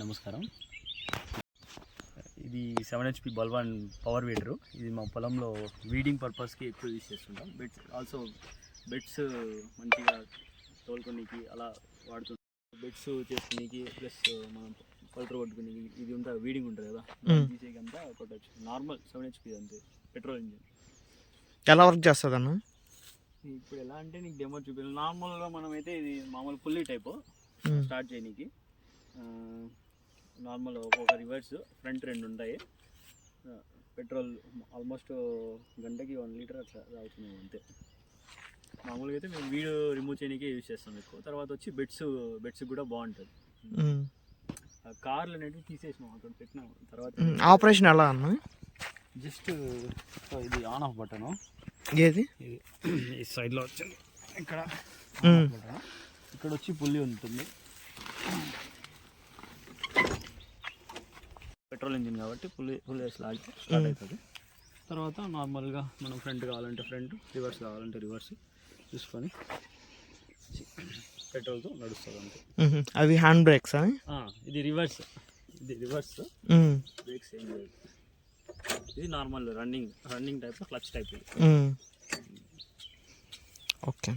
నమస్కారం. ఇది 7 HP బల్వాన్ power weeder. ఇది మా పొలంలో వీడింగ్ పర్పస్కి ఎక్కువ యూజ్ చేస్తుంటాం. బెడ్స్ మంచిగా తోలుకోనికి అలా వాడుతుంటాం. బెడ్స్ చేసుకునేకి ప్లస్ మనం పల్టర్ కొట్టుకునేకి ఇది ఉంటుంది, వీడింగ్ ఉంటుంది కదా, తీసేకి అంతా కొట్టచ్చు. నార్మల్ 7 HP అంతే, పెట్రోల్ ఇంజిన్. ఎలా వర్క్ చేస్తుంది అన్న? ఇప్పుడు ఎలా అంటే నీకు డెమో చూపించాలి. నార్మల్గా మనమైతే ఇది మామూలు పుల్లీ టైపు స్టార్ట్ చేయడానికి. నార్మల్ ఒక రివర్స్ ఫ్రంట్ 2 ఉంటాయి. పెట్రోల్ ఆల్మోస్ట్ గంటకి 1 లీటర్ అట్లా తాగుతున్నాం అంతే. మామూలుగా అయితే మేము వీడియో రిమూవ్ చేయడానికే యూజ్ చేస్తాం ఎక్కువ. తర్వాత వచ్చి బెడ్స్ కూడా బాగుంటుంది. కార్లు అనేవి తీసేసినాం, అక్కడ పెట్టినాం. తర్వాత ఆపరేషన్ ఎలా అన్న? జస్ట్ ఇది ఆన్ ఆఫ్ బటను. ఏది? ఇది ఈ సైడ్లో వచ్చింది. ఇక్కడ ఇక్కడ వచ్చి పుల్లి ఉంటుంది. పెట్రోల్ ఇంజిన్ కాబట్టి పుల్లి వేసి లాగితే స్టార్ట్ అవుతుంది. తర్వాత నార్మల్గా మనం ఫ్రంట్ కావాలంటే ఫ్రంట్, రివర్స్ కావాలంటే రివర్స్ చూసుకొని పెట్రోల్తో నడుస్తుంది అంతే. అవి హ్యాండ్ బ్రేక్సా? ఇది రివర్స్ బ్రేక్స్ ఏం లేదు. ఇది normal running type, clutch type. Okay.